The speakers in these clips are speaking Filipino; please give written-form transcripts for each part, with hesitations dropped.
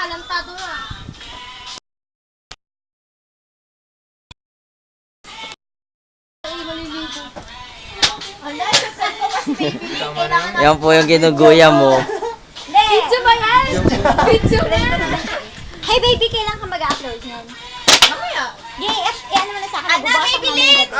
talentado na. Ay, maliligo. Ala, sasal ko mas baby. Yan po yung ginuguya mo. Video ba yan? Video ba yan? Hey baby, kailan ka mag-upload yan? Mamaya. Yay, ano mo na sa akin? Ano, baby, late!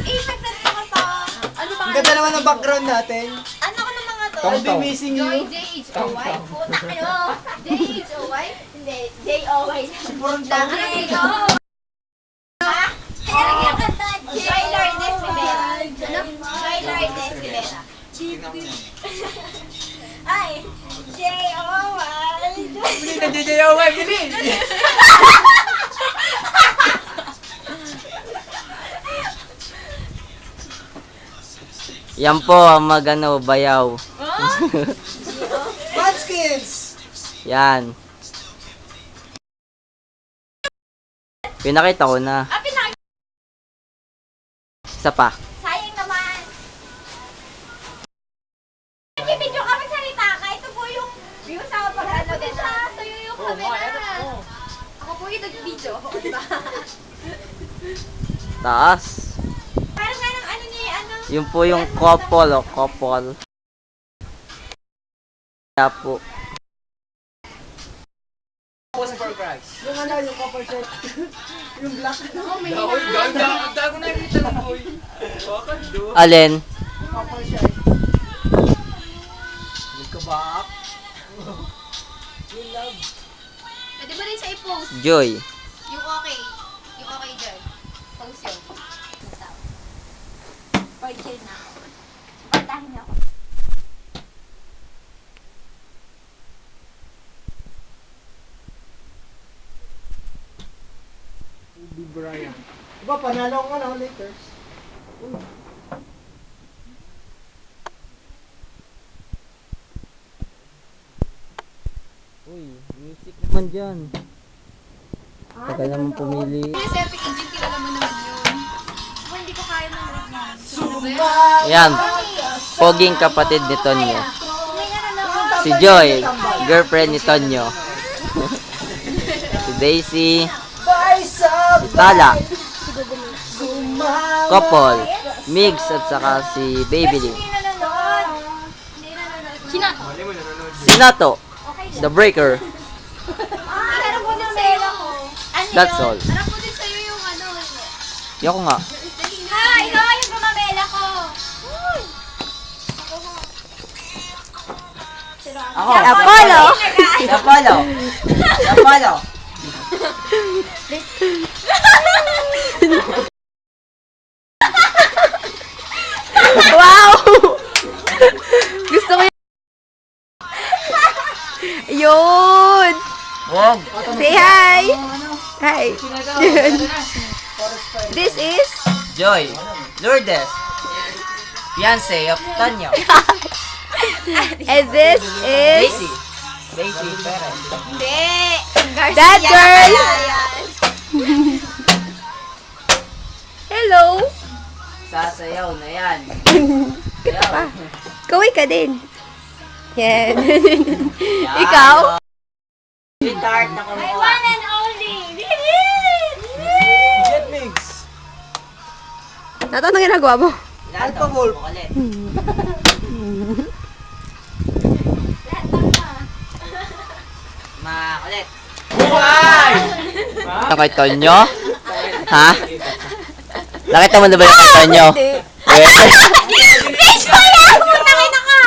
I-send ko to. Ano ba? Ang ganda naman ng background natin. Ano ko ng mga to? I'll be missing Joy, you. J-H-O-Y? Puta, ano? J-H-O-Y? Hindi, J-O-Y. Purong Lang, J-O. Ha? Kaya lang yung kanta. Joy Lourdes Rivera. Ano? Joy Lourdes Rivera. Ay, J-O-Y. Bili na JJOY, bili! Yan po ang magano bayaw. Munchkins! Yan. Pinakita ko na. Isa pa. Sayang naman. Video ka magsalita ka. Ito po yung sa pag-ano din. Sa'yo yung camera. Ako po yung nag-video. Diba? Taas. Parang nga ng ano niya, ano. Yung po yung couple o couple. Kaya po. Yung ano, yung copper shirt. Yung black. Oh, may hinahanap. Dago na kita ng boy. Bakit do? Alin? Yung copper shirt. Yung kabak. Yung love. Pwede ba rin siya i-post? Joy. Yung okay. Yung okay dyan. Post yun. Or chill na ako. Pantahin niyo ako. Kobe Bryant. Diba, panalo ko na Lakers. Uy, music naman dyan. Tagal naman pumili. Yung sa Epic Engine, kilala mo naman yun. Ako hindi ko kaya ng road niya. Yan. Poging kapatid ni Tonyo. May nanonood. Si Joy, girlfriend ni Tonyo. Si Daisy, si Tala, couple, Migs at saka si Baby Lee. Hindi nanonood. Hindi nanonood. Sinato. Si Nato, the breaker. Harap mo din sa'yo ako. Ano That's yun? all. Harap mo din sa'yo yung ano. Yoko nga. Hi! Ikaw yung gumamela ko. Ako. Apollo! Si Apollo. Si Apollo. Wow! Gusto ko yun. Yun! Wog. Say hi! Hi! This is... Joy, Lourdes, fiancé of Tonyo. And this is... Daisy. Daisy Perez. Hindi! That girl! Hello! Sasayaw na yan. Kita pa. Kaway ka din. Yan. Yan. Ikaw? Sweetheart na My kumuha. one and only! Get mix. Nato, anong ginagawa mo? Alpha Wolf. Ulit. Ulit. Buhay! Ito kay Tonyo? Ha? Nakita mo na ba yung kay Tonyo? Fish ko yan! Putangin na ka!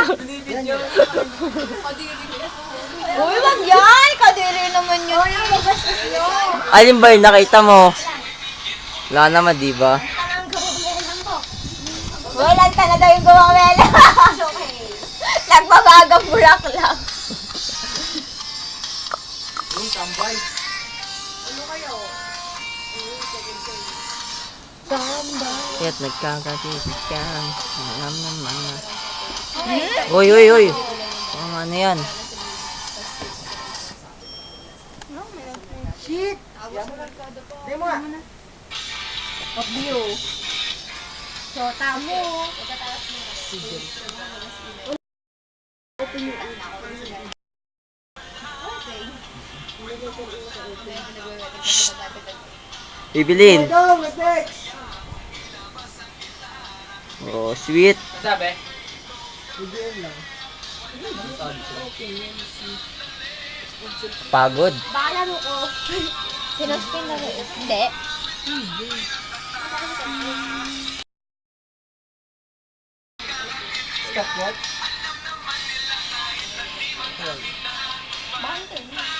Uy, wag yan! Kadiri naman yun. Uy, ang magastos yun. Alin ba yung nakita mo? Wala naman, di ba? Walang talaga yung gumamela. Nagbabagang bulaklak. Yung tambay. Kaya't nagkakatisip ka. Alam naman na. Uy, uy, uy. Ano yan? Shit! Di mo nga. Of view. So, tamo. Bibilin. Oh, sweet. Sabi? Pagod. Baka mo ko. Sinuspin na rin. Hindi. Stop what? Bakit?